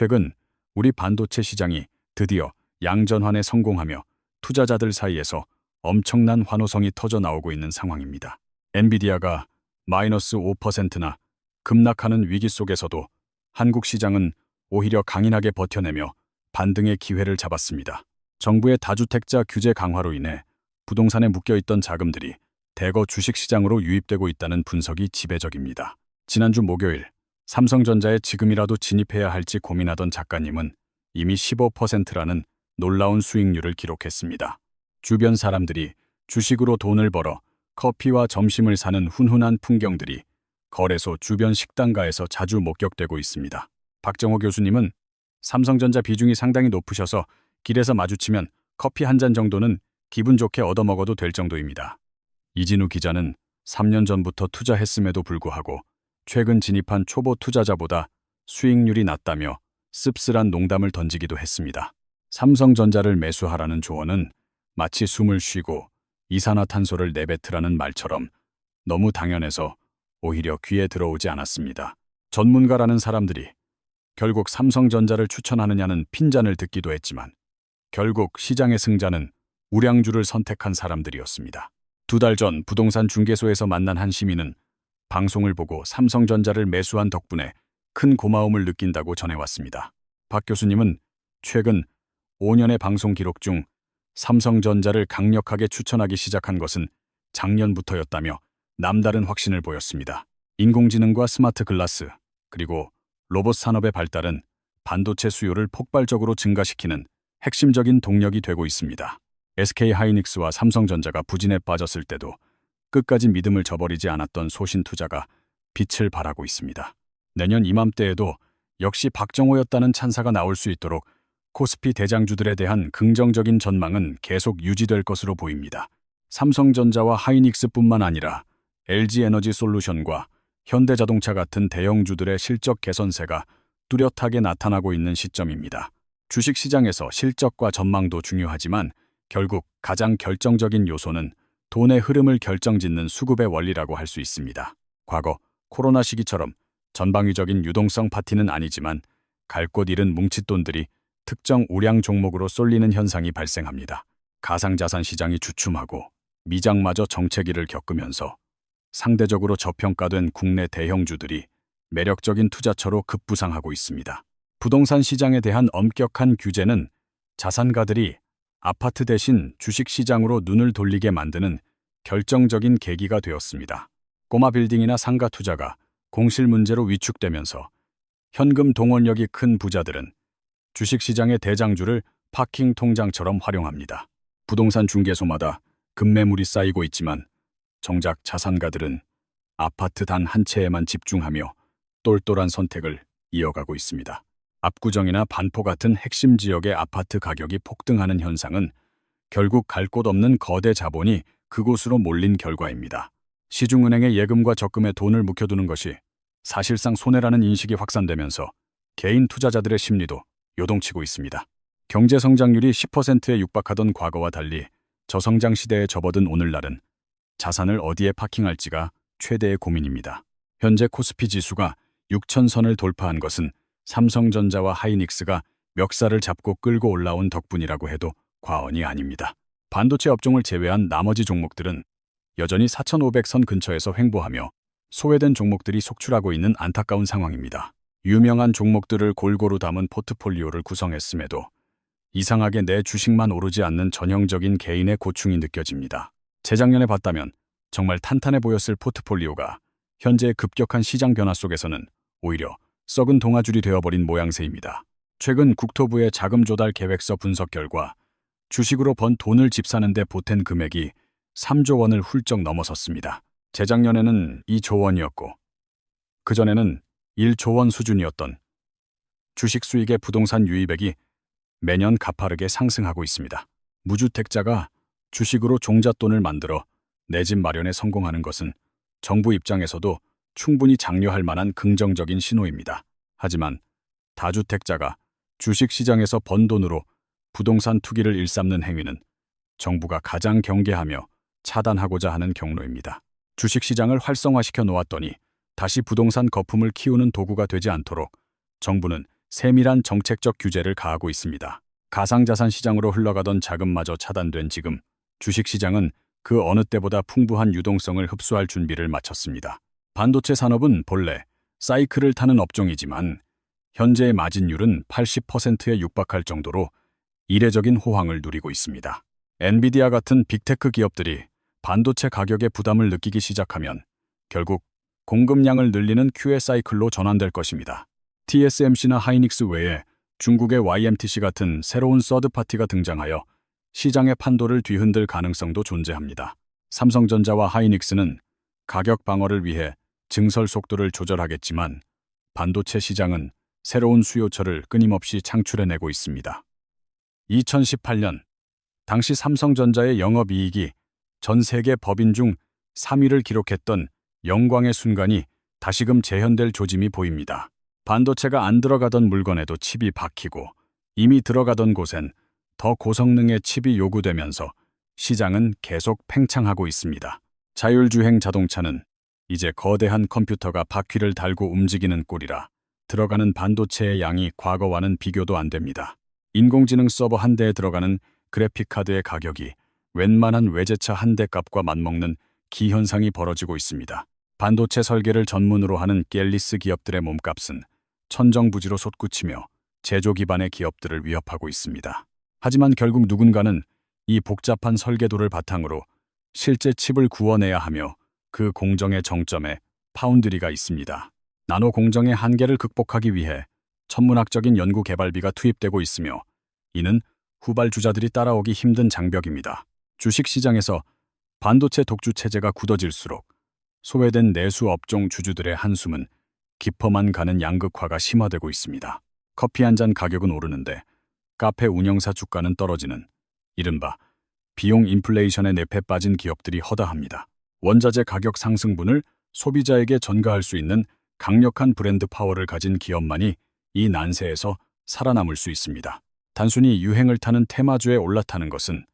최근 우리 반도체 시장이 드디어 양전환에 성공하며 투자자들 사이에서 엄청난 환호성이 터져 나오고 있는 상황입니다. 엔비디아가 마이너스 5%나 급락하는 위기 속에서도 한국 시장은 오히려 강인하게 버텨내며 반등의 기회를 잡았습니다. 정부의 다주택자 규제 강화로 인해 부동산에 묶여있던 자금들이 대거 주식시장으로 유입되고 있다는 분석이 지배적입니다. 지난주 목요일 삼성전자에 지금이라도 진입해야 할지 고민하던 작가님은 이미 15%라는 놀라운 수익률을 기록했습니다. 주변 사람들이 주식으로 돈을 벌어 커피와 점심을 사는 훈훈한 풍경들이 거래소 주변 식당가에서 자주 목격되고 있습니다. 박정호 교수님은 삼성전자 비중이 상당히 높으셔서 길에서 마주치면 커피 한 잔 정도는 기분 좋게 얻어먹어도 될 정도입니다. 이진우 기자는 3년 전부터 투자했음에도 불구하고 최근 진입한 초보 투자자보다 수익률이 낮다며 씁쓸한 농담을 던지기도 했습니다. 삼성전자를 매수하라는 조언은 마치 숨을 쉬고 이산화탄소를 내뱉으라는 말처럼 너무 당연해서 오히려 귀에 들어오지 않았습니다. 전문가라는 사람들이 결국 삼성전자를 추천하느냐는 핀잔을 듣기도 했지만 결국 시장의 승자는 우량주를 선택한 사람들이었습니다. 2달 전 부동산 중개소에서 만난 한 시민은 방송을 보고 삼성전자를 매수한 덕분에 큰 고마움을 느낀다고 전해왔습니다. 박 교수님은 최근 5년의 방송 기록 중 삼성전자를 강력하게 추천하기 시작한 것은 작년부터였다며 남다른 확신을 보였습니다. 인공지능과 스마트 글라스, 그리고 로봇 산업의 발달은 반도체 수요를 폭발적으로 증가시키는 핵심적인 동력이 되고 있습니다. SK하이닉스와 삼성전자가 부진에 빠졌을 때도 끝까지 믿음을 저버리지 않았던 소신 투자가 빛을 발하고 있습니다. 내년 이맘때에도 역시 박정호였다는 찬사가 나올 수 있도록 코스피 대장주들에 대한 긍정적인 전망은 계속 유지될 것으로 보입니다. 삼성전자와 하이닉스뿐만 아니라 LG에너지솔루션과 현대자동차 같은 대형주들의 실적 개선세가 뚜렷하게 나타나고 있는 시점입니다. 주식시장에서 실적과 전망도 중요하지만 결국 가장 결정적인 요소는 돈의 흐름을 결정짓는 수급의 원리라고 할 수 있습니다. 과거 코로나 시기처럼 전방위적인 유동성 파티는 아니지만 갈 곳 잃은 뭉칫돈들이 특정 우량 종목으로 쏠리는 현상이 발생합니다. 가상자산 시장이 주춤하고 미장마저 정체기를 겪으면서 상대적으로 저평가된 국내 대형주들이 매력적인 투자처로 급부상하고 있습니다. 부동산 시장에 대한 엄격한 규제는 자산가들이 아파트 대신 주식시장으로 눈을 돌리게 만드는 결정적인 계기가 되었습니다. 꼬마 빌딩이나 상가 투자가 공실 문제로 위축되면서 현금 동원력이 큰 부자들은 주식시장의 대장주를 파킹 통장처럼 활용합니다. 부동산 중개소마다 급매물이 쌓이고 있지만 정작 자산가들은 아파트 단 한 채에만 집중하며 똘똘한 선택을 이어가고 있습니다. 압구정이나 반포 같은 핵심 지역의 아파트 가격이 폭등하는 현상은 결국 갈 곳 없는 거대 자본이 그곳으로 몰린 결과입니다. 시중은행의 예금과 적금에 돈을 묵혀두는 것이 사실상 손해라는 인식이 확산되면서 개인 투자자들의 심리도 요동치고 있습니다. 경제 성장률이 10%에 육박하던 과거와 달리 저성장 시대에 접어든 오늘날은 자산을 어디에 파킹할지가 최대의 고민입니다. 현재 코스피 지수가 6,000선을 돌파한 것은 삼성전자와 하이닉스가 멱살을 잡고 끌고 올라온 덕분이라고 해도 과언이 아닙니다. 반도체 업종을 제외한 나머지 종목들은 여전히 4,500선 근처에서 횡보하며 소외된 종목들이 속출하고 있는 안타까운 상황입니다. 유명한 종목들을 골고루 담은 포트폴리오를 구성했음에도 이상하게 내 주식만 오르지 않는 전형적인 개인의 고충이 느껴집니다. 재작년에 봤다면 정말 탄탄해 보였을 포트폴리오가 현재의 급격한 시장 변화 속에서는 오히려 썩은 동아줄이 되어버린 모양새입니다. 최근 국토부의 자금 조달 계획서 분석 결과 주식으로 번 돈을 집사는 데 보탠 금액이 3조 원을 훌쩍 넘어섰습니다. 재작년에는 2조 원이었고 그전에는 1조 원 수준이었던 주식 수익의 부동산 유입액이 매년 가파르게 상승하고 있습니다. 무주택자가 주식으로 종잣돈을 만들어 내 집 마련에 성공하는 것은 정부 입장에서도 충분히 장려할 만한 긍정적인 신호입니다. 하지만 다주택자가 주식시장에서 번 돈으로 부동산 투기를 일삼는 행위는 정부가 가장 경계하며 차단하고자 하는 경로입니다. 주식시장을 활성화시켜 놓았더니 다시 부동산 거품을 키우는 도구가 되지 않도록 정부는 세밀한 정책적 규제를 가하고 있습니다. 가상자산 시장으로 흘러가던 자금마저 차단된 지금 주식시장은 그 어느 때보다 풍부한 유동성을 흡수할 준비를 마쳤습니다. 반도체 산업은 본래 사이클을 타는 업종이지만 현재의 마진율은 80%에 육박할 정도로 이례적인 호황을 누리고 있습니다. 엔비디아 같은 빅테크 기업들이 반도체 가격에 부담을 느끼기 시작하면 결국 공급량을 늘리는 QE 사이클로 전환될 것입니다. TSMC나 하이닉스 외에 중국의 YMTC 같은 새로운 서드파티가 등장하여 시장의 판도를 뒤흔들 가능성도 존재합니다. 삼성전자와 하이닉스는 가격 방어를 위해 증설 속도를 조절하겠지만 반도체 시장은 새로운 수요처를 끊임없이 창출해내고 있습니다. 2018년 당시 삼성전자의 영업이익이 전 세계 법인 중 3위를 기록했던 영광의 순간이 다시금 재현될 조짐이 보입니다. 반도체가 안 들어가던 물건에도 칩이 박히고 이미 들어가던 곳엔 더 고성능의 칩이 요구되면서 시장은 계속 팽창하고 있습니다. 자율주행 자동차는 이제 거대한 컴퓨터가 바퀴를 달고 움직이는 꼴이라 들어가는 반도체의 양이 과거와는 비교도 안 됩니다. 인공지능 서버 한 대에 들어가는 그래픽카드의 가격이 웬만한 외제차 한 대 값과 맞먹는 기현상이 벌어지고 있습니다. 반도체 설계를 전문으로 하는 갤리스 기업들의 몸값은 천정부지로 솟구치며 제조 기반의 기업들을 위협하고 있습니다. 하지만 결국 누군가는 이 복잡한 설계도를 바탕으로 실제 칩을 구워내야 하며 그 공정의 정점에 파운드리가 있습니다. 나노 공정의 한계를 극복하기 위해 천문학적인 연구 개발비가 투입되고 있으며 이는 후발주자들이 따라오기 힘든 장벽입니다. 주식시장에서 반도체 독주 체제가 굳어질수록 소외된 내수 업종 주주들의 한숨은 깊어만 가는 양극화가 심화되고 있습니다. 커피 한 잔 가격은 오르는데 카페 운영사 주가는 떨어지는 이른바 비용 인플레이션의 늪에 빠진 기업들이 허다합니다. 원자재 가격 상승분을 소비자에게 전가할 수 있는 강력한 브랜드 파워를 가진 기업만이 이 난세에서 살아남을 수 있습니다. 단순히 유행을 타는 테마주에 올라타는 것은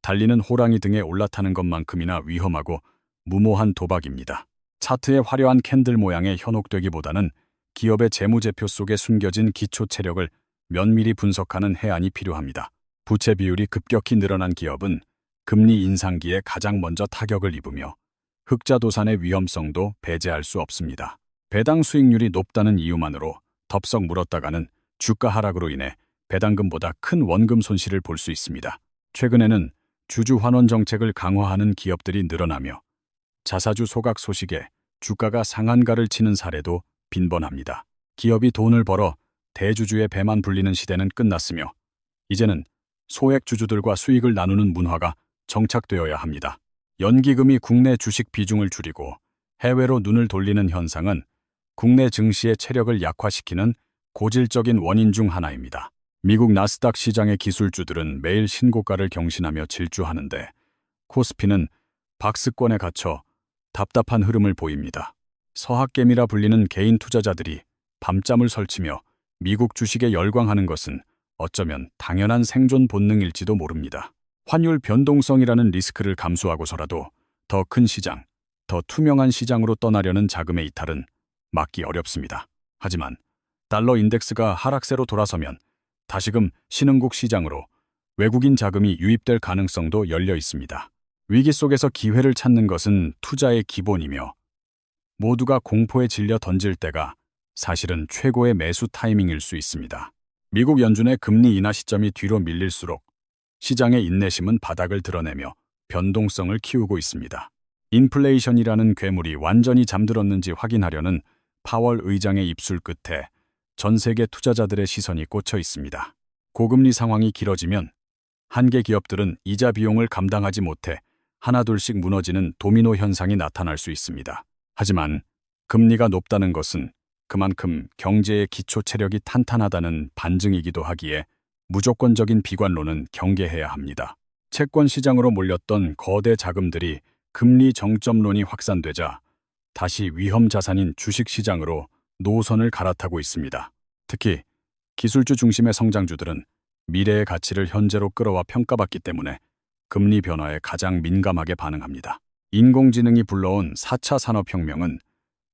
달리는 호랑이 등에 올라타는 것만큼이나 위험하고 무모한 도박입니다. 차트의 화려한 캔들 모양에 현혹되기보다는 기업의 재무제표 속에 숨겨진 기초 체력을 면밀히 분석하는 해안이 필요합니다. 부채 비율이 급격히 늘어난 기업은 금리 인상기에 가장 먼저 타격을 입으며 흑자 도산의 위험성도 배제할 수 없습니다. 배당 수익률이 높다는 이유만으로 덥석 물었다가는 주가 하락으로 인해 배당금보다 큰 원금 손실을 볼 수 있습니다. 최근에는 주주 환원 정책을 강화하는 기업들이 늘어나며 자사주 소각 소식에 주가가 상한가를 치는 사례도 빈번합니다. 기업이 돈을 벌어 대주주의 배만 불리는 시대는 끝났으며 이제는 소액 주주들과 수익을 나누는 문화가 정착되어야 합니다. 연기금이 국내 주식 비중을 줄이고 해외로 눈을 돌리는 현상은 국내 증시의 체력을 약화시키는 고질적인 원인 중 하나입니다. 미국 나스닥 시장의 기술주들은 매일 신고가를 경신하며 질주하는데 코스피는 박스권에 갇혀 답답한 흐름을 보입니다. 서학개미라 불리는 개인 투자자들이 밤잠을 설치며 미국 주식에 열광하는 것은 어쩌면 당연한 생존 본능일지도 모릅니다. 환율 변동성이라는 리스크를 감수하고서라도 더 큰 시장, 더 투명한 시장으로 떠나려는 자금의 이탈은 막기 어렵습니다. 하지만 달러 인덱스가 하락세로 돌아서면 다시금 신흥국 시장으로 외국인 자금이 유입될 가능성도 열려 있습니다. 위기 속에서 기회를 찾는 것은 투자의 기본이며 모두가 공포에 질려 던질 때가 사실은 최고의 매수 타이밍일 수 있습니다. 미국 연준의 금리 인하 시점이 뒤로 밀릴수록 시장의 인내심은 바닥을 드러내며 변동성을 키우고 있습니다. 인플레이션이라는 괴물이 완전히 잠들었는지 확인하려는 파월 의장의 입술 끝에 전 세계 투자자들의 시선이 꽂혀 있습니다. 고금리 상황이 길어지면 한계 기업들은 이자 비용을 감당하지 못해 하나둘씩 무너지는 도미노 현상이 나타날 수 있습니다. 하지만 금리가 높다는 것은 그만큼 경제의 기초 체력이 탄탄하다는 반증이기도 하기에 무조건적인 비관론은 경계해야 합니다. 채권 시장으로 몰렸던 거대 자금들이 금리 정점론이 확산되자 다시 위험 자산인 주식 시장으로 노선을 갈아타고 있습니다. 특히 기술주 중심의 성장주들은 미래의 가치를 현재로 끌어와 평가받기 때문에 금리 변화에 가장 민감하게 반응합니다. 인공지능이 불러온 4차 산업혁명은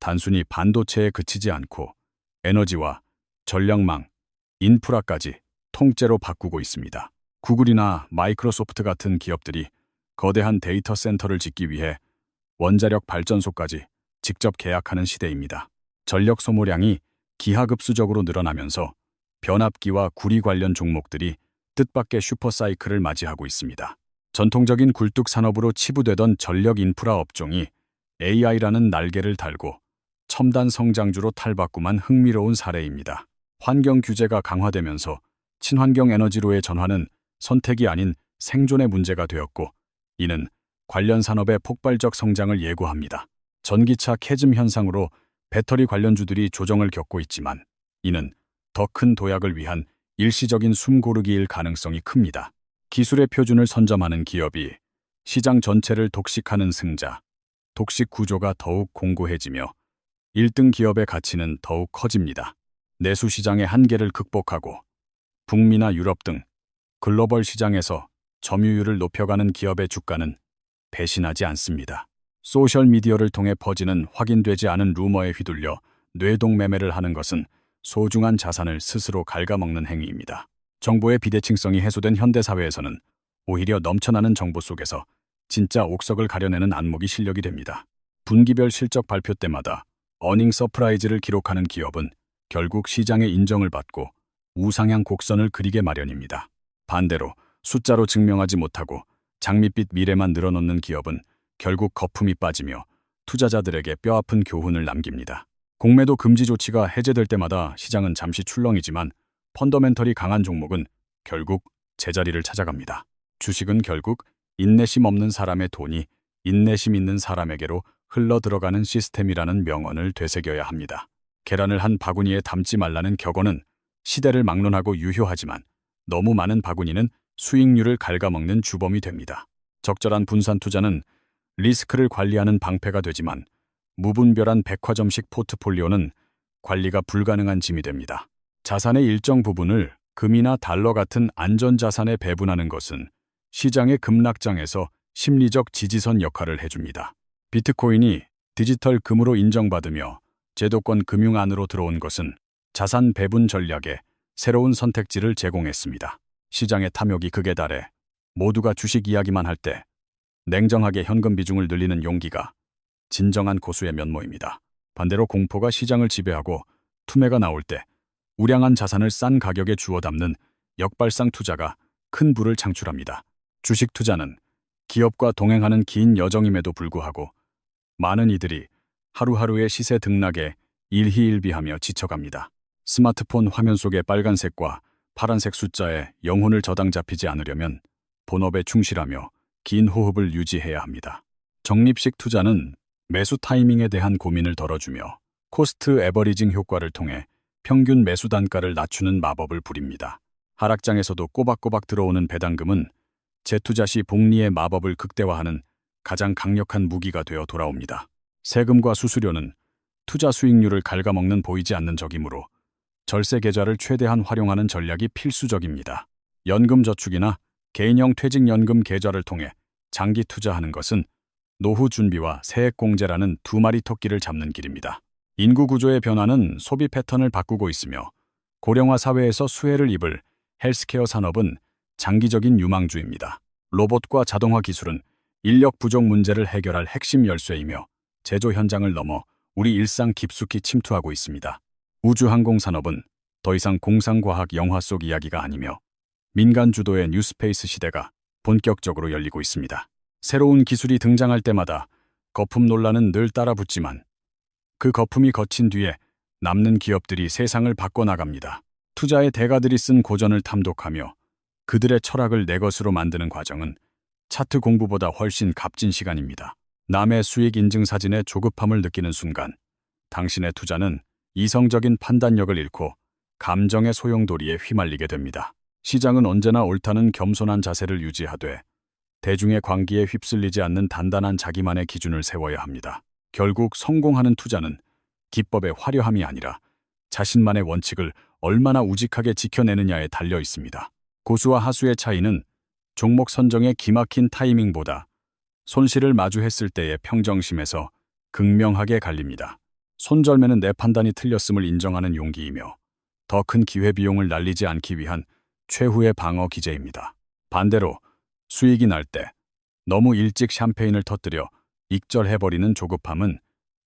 단순히 반도체에 그치지 않고 에너지와 전력망, 인프라까지 통째로 바꾸고 있습니다. 구글이나 마이크로소프트 같은 기업들이 거대한 데이터 센터를 짓기 위해 원자력 발전소까지 직접 계약하는 시대입니다. 전력 소모량이 기하급수적으로 늘어나면서 변압기와 구리 관련 종목들이 뜻밖의 슈퍼사이클을 맞이하고 있습니다. 전통적인 굴뚝 산업으로 치부되던 전력 인프라 업종이 AI라는 날개를 달고 첨단 성장주로 탈바꿈한 흥미로운 사례입니다. 환경 규제가 강화되면서 친환경 에너지로의 전환은 선택이 아닌 생존의 문제가 되었고, 이는 관련 산업의 폭발적 성장을 예고합니다. 전기차 캐즘 현상으로 배터리 관련주들이 조정을 겪고 있지만, 이는 더 큰 도약을 위한 일시적인 숨고르기일 가능성이 큽니다. 기술의 표준을 선점하는 기업이 시장 전체를 독식하는 승자, 독식 구조가 더욱 공고해지며 1등 기업의 가치는 더욱 커집니다. 내수 시장의 한계를 극복하고 북미나 유럽 등 글로벌 시장에서 점유율을 높여가는 기업의 주가는 배신하지 않습니다. 소셜미디어를 통해 퍼지는 확인되지 않은 루머에 휘둘려 뇌동매매를 하는 것은 소중한 자산을 스스로 갉아먹는 행위입니다. 정보의 비대칭성이 해소된 현대사회에서는 오히려 넘쳐나는 정보 속에서 진짜 옥석을 가려내는 안목이 실력이 됩니다. 분기별 실적 발표 때마다 어닝 서프라이즈를 기록하는 기업은 결국 시장의 인정을 받고 우상향 곡선을 그리게 마련입니다. 반대로 숫자로 증명하지 못하고 장밋빛 미래만 늘어놓는 기업은 결국 거품이 빠지며 투자자들에게 뼈아픈 교훈을 남깁니다. 공매도 금지 조치가 해제될 때마다 시장은 잠시 출렁이지만 펀더멘털이 강한 종목은 결국 제자리를 찾아갑니다. 주식은 결국 인내심 없는 사람의 돈이 인내심 있는 사람에게로 흘러 들어가는 시스템이라는 명언을 되새겨야 합니다. 계란을 한 바구니에 담지 말라는 격언은 시대를 막론하고 유효하지만 너무 많은 바구니는 수익률을 갉아먹는 주범이 됩니다. 적절한 분산 투자는 리스크를 관리하는 방패가 되지만 무분별한 백화점식 포트폴리오는 관리가 불가능한 짐이 됩니다. 자산의 일정 부분을 금이나 달러 같은 안전자산에 배분하는 것은 시장의 급락장에서 심리적 지지선 역할을 해줍니다. 비트코인이 디지털 금으로 인정받으며 제도권 금융 안으로 들어온 것은 자산 배분 전략에 새로운 선택지를 제공했습니다. 시장의 탐욕이 극에 달해 모두가 주식 이야기만 할 때 냉정하게 현금 비중을 늘리는 용기가 진정한 고수의 면모입니다. 반대로 공포가 시장을 지배하고 투매가 나올 때 우량한 자산을 싼 가격에 주워 담는 역발상 투자가 큰 부를 창출합니다. 주식 투자는 기업과 동행하는 긴 여정임에도 불구하고 많은 이들이 하루하루의 시세 등락에 일희일비하며 지쳐갑니다. 스마트폰 화면 속의 빨간색과 파란색 숫자에 영혼을 저당 잡히지 않으려면 본업에 충실하며 긴 호흡을 유지해야 합니다. 적립식 투자는 매수 타이밍에 대한 고민을 덜어주며 코스트 에버리징 효과를 통해 평균 매수 단가를 낮추는 마법을 부립니다. 하락장에서도 꼬박꼬박 들어오는 배당금은 재투자 시 복리의 마법을 극대화하는 가장 강력한 무기가 되어 돌아옵니다. 세금과 수수료는 투자 수익률을 갉아먹는 보이지 않는 적이므로 절세 계좌를 최대한 활용하는 전략이 필수적입니다. 연금저축이나 개인형 퇴직연금 계좌를 통해 장기 투자하는 것은 노후 준비와 세액공제라는 두 마리 토끼를 잡는 길입니다. 인구 구조의 변화는 소비 패턴을 바꾸고 있으며 고령화 사회에서 수혜를 입을 헬스케어 산업은 장기적인 유망주입니다. 로봇과 자동화 기술은 인력 부족 문제를 해결할 핵심 열쇠이며 제조 현장을 넘어 우리 일상 깊숙이 침투하고 있습니다. 우주항공 산업은 더 이상 공상과학 영화 속 이야기가 아니며 민간 주도의 뉴스페이스 시대가 본격적으로 열리고 있습니다. 새로운 기술이 등장할 때마다 거품 논란은 늘 따라붙지만 그 거품이 거친 뒤에 남는 기업들이 세상을 바꿔나갑니다. 투자의 대가들이 쓴 고전을 탐독하며 그들의 철학을 내 것으로 만드는 과정은 차트 공부보다 훨씬 값진 시간입니다. 남의 수익 인증 사진에 조급함을 느끼는 순간 당신의 투자는 이성적인 판단력을 잃고 감정의 소용돌이에 휘말리게 됩니다. 시장은 언제나 옳다는 겸손한 자세를 유지하되 대중의 광기에 휩쓸리지 않는 단단한 자기만의 기준을 세워야 합니다. 결국 성공하는 투자는 기법의 화려함이 아니라 자신만의 원칙을 얼마나 우직하게 지켜내느냐에 달려 있습니다. 고수와 하수의 차이는 종목 선정의 기막힌 타이밍보다 손실을 마주했을 때의 평정심에서 극명하게 갈립니다. 손절매는 내 판단이 틀렸음을 인정하는 용기이며 더 큰 기회비용을 날리지 않기 위한 최후의 방어 기제입니다. 반대로 수익이 날 때 너무 일찍 샴페인을 터뜨려 익절해버리는 조급함은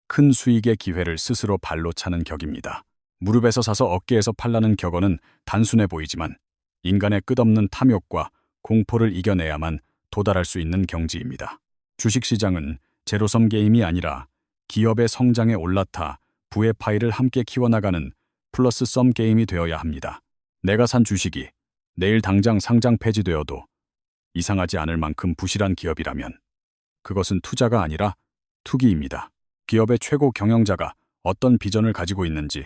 큰 수익의 기회를 스스로 발로 차는 격입니다. 무릎에서 사서 어깨에서 팔라는 격언은 단순해 보이지만 인간의 끝없는 탐욕과 공포를 이겨내야만 도달할 수 있는 경지입니다. 주식시장은 제로섬 게임이 아니라 기업의 성장에 올라타 부의 파이를 함께 키워나가는 플러스섬 게임이 되어야 합니다. 내가 산 주식이 내일 당장 상장 폐지되어도 이상하지 않을 만큼 부실한 기업이라면 그것은 투자가 아니라 투기입니다. 기업의 최고 경영자가 어떤 비전을 가지고 있는지,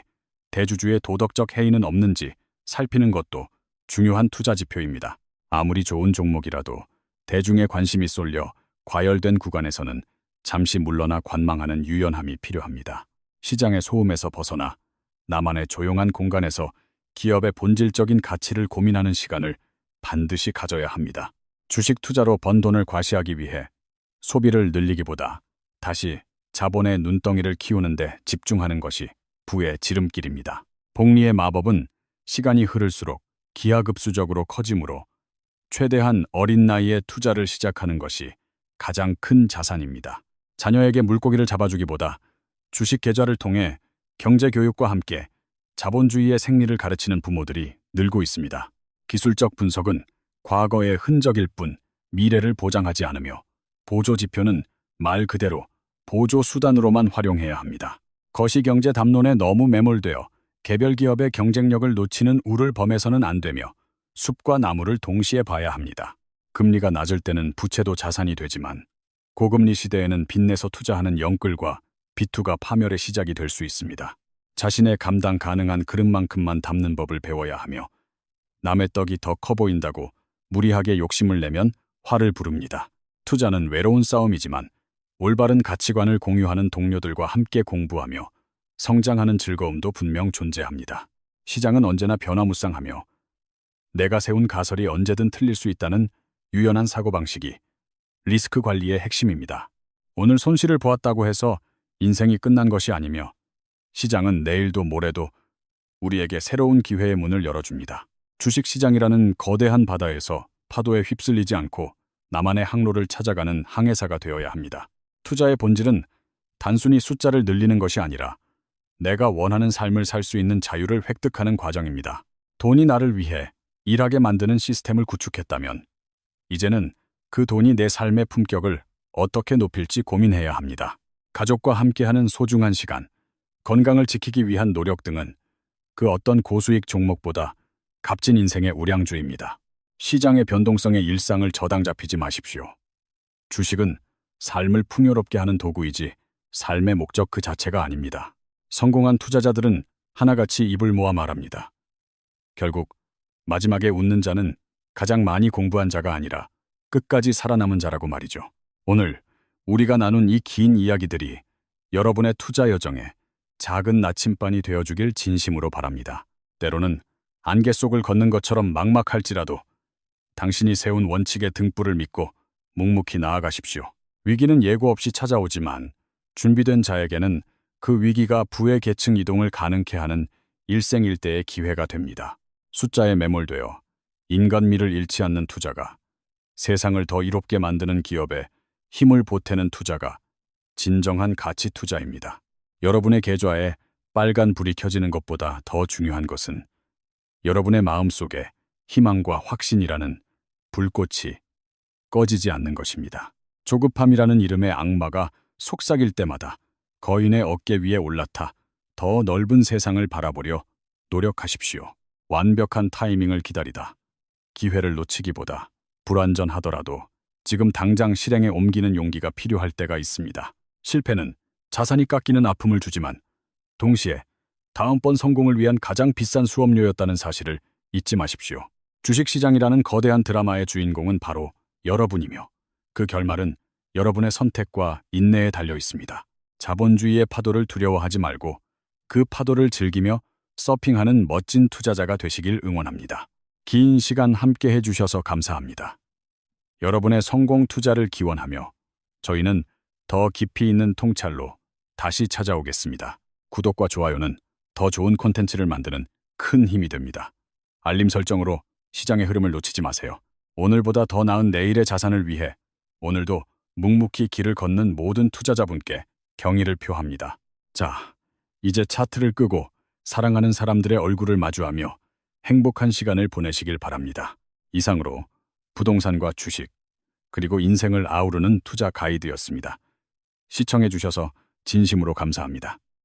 대주주의 도덕적 해이는 없는지 살피는 것도 중요한 투자 지표입니다. 아무리 좋은 종목이라도 대중의 관심이 쏠려 과열된 구간에서는 잠시 물러나 관망하는 유연함이 필요합니다. 시장의 소음에서 벗어나 나만의 조용한 공간에서 기업의 본질적인 가치를 고민하는 시간을 반드시 가져야 합니다. 주식 투자로 번 돈을 과시하기 위해 소비를 늘리기보다 다시 자본의 눈덩이를 키우는 데 집중하는 것이 부의 지름길입니다. 복리의 마법은 시간이 흐를수록 기하급수적으로 커지므로 최대한 어린 나이에 투자를 시작하는 것이 가장 큰 자산입니다. 자녀에게 물고기를 잡아주기보다 주식 계좌를 통해 경제교육과 함께 자본주의의 생리를 가르치는 부모들이 늘고 있습니다. 기술적 분석은 과거의 흔적일 뿐 미래를 보장하지 않으며 보조지표는 말 그대로 보조수단으로만 활용해야 합니다. 거시경제 담론에 너무 매몰되어 개별 기업의 경쟁력을 놓치는 우를 범해서는 안 되며 숲과 나무를 동시에 봐야 합니다. 금리가 낮을 때는 부채도 자산이 되지만 고금리 시대에는 빚내서 투자하는 영끌과 비투가 파멸의 시작이 될 수 있습니다. 자신의 감당 가능한 그릇만큼만 담는 법을 배워야 하며 남의 떡이 더 커 보인다고 무리하게 욕심을 내면 화를 부릅니다. 투자는 외로운 싸움이지만 올바른 가치관을 공유하는 동료들과 함께 공부하며 성장하는 즐거움도 분명 존재합니다. 시장은 언제나 변화무쌍하며 내가 세운 가설이 언제든 틀릴 수 있다는 유연한 사고방식이 리스크 관리의 핵심입니다. 오늘 손실을 보았다고 해서 인생이 끝난 것이 아니며 시장은 내일도 모레도 우리에게 새로운 기회의 문을 열어줍니다. 주식시장이라는 거대한 바다에서 파도에 휩쓸리지 않고 나만의 항로를 찾아가는 항해사가 되어야 합니다. 투자의 본질은 단순히 숫자를 늘리는 것이 아니라 내가 원하는 삶을 살 수 있는 자유를 획득하는 과정입니다. 돈이 나를 위해 일하게 만드는 시스템을 구축했다면 이제는 그 돈이 내 삶의 품격을 어떻게 높일지 고민해야 합니다. 가족과 함께하는 소중한 시간, 건강을 지키기 위한 노력 등은 그 어떤 고수익 종목보다 값진 인생의 우량주입니다. 시장의 변동성에 일상을 저당 잡히지 마십시오. 주식은 삶을 풍요롭게 하는 도구이지 삶의 목적 그 자체가 아닙니다. 성공한 투자자들은 하나같이 입을 모아 말합니다. 결국 마지막에 웃는 자는 가장 많이 공부한 자가 아니라 끝까지 살아남은 자라고 말이죠. 오늘 우리가 나눈 이 긴 이야기들이 여러분의 투자 여정에 작은 나침반이 되어주길 진심으로 바랍니다. 때로는 안개 속을 걷는 것처럼 막막할지라도 당신이 세운 원칙의 등불을 믿고 묵묵히 나아가십시오. 위기는 예고 없이 찾아오지만 준비된 자에게는 그 위기가 부의 계층 이동을 가능케 하는 일생일대의 기회가 됩니다. 숫자에 매몰되어 인간미를 잃지 않는 투자가, 세상을 더 이롭게 만드는 기업에 힘을 보태는 투자가 진정한 가치 투자입니다. 여러분의 계좌에 빨간 불이 켜지는 것보다 더 중요한 것은 여러분의 마음속에 희망과 확신이라는 불꽃이 꺼지지 않는 것입니다. 조급함이라는 이름의 악마가 속삭일 때마다 거인의 어깨 위에 올라타 더 넓은 세상을 바라보려 노력하십시오. 완벽한 타이밍을 기다리다 기회를 놓치기보다 불완전하더라도 지금 당장 실행에 옮기는 용기가 필요할 때가 있습니다. 실패는 자산이 깎이는 아픔을 주지만 동시에 다음번 성공을 위한 가장 비싼 수업료였다는 사실을 잊지 마십시오. 주식시장이라는 거대한 드라마의 주인공은 바로 여러분이며 그 결말은 여러분의 선택과 인내에 달려 있습니다. 자본주의의 파도를 두려워하지 말고 그 파도를 즐기며 서핑하는 멋진 투자자가 되시길 응원합니다. 긴 시간 함께 해주셔서 감사합니다. 여러분의 성공 투자를 기원하며 저희는 더 깊이 있는 통찰로 다시 찾아오겠습니다. 구독과 좋아요는 더 좋은 콘텐츠를 만드는 큰 힘이 됩니다. 알림 설정으로 시장의 흐름을 놓치지 마세요. 오늘보다 더 나은 내일의 자산을 위해 오늘도 묵묵히 길을 걷는 모든 투자자분께 경의를 표합니다. 자, 이제 차트를 끄고 사랑하는 사람들의 얼굴을 마주하며 행복한 시간을 보내시길 바랍니다. 이상으로 부동산과 주식, 그리고 인생을 아우르는 투자 가이드였습니다. 시청해 주셔서 진심으로 감사합니다.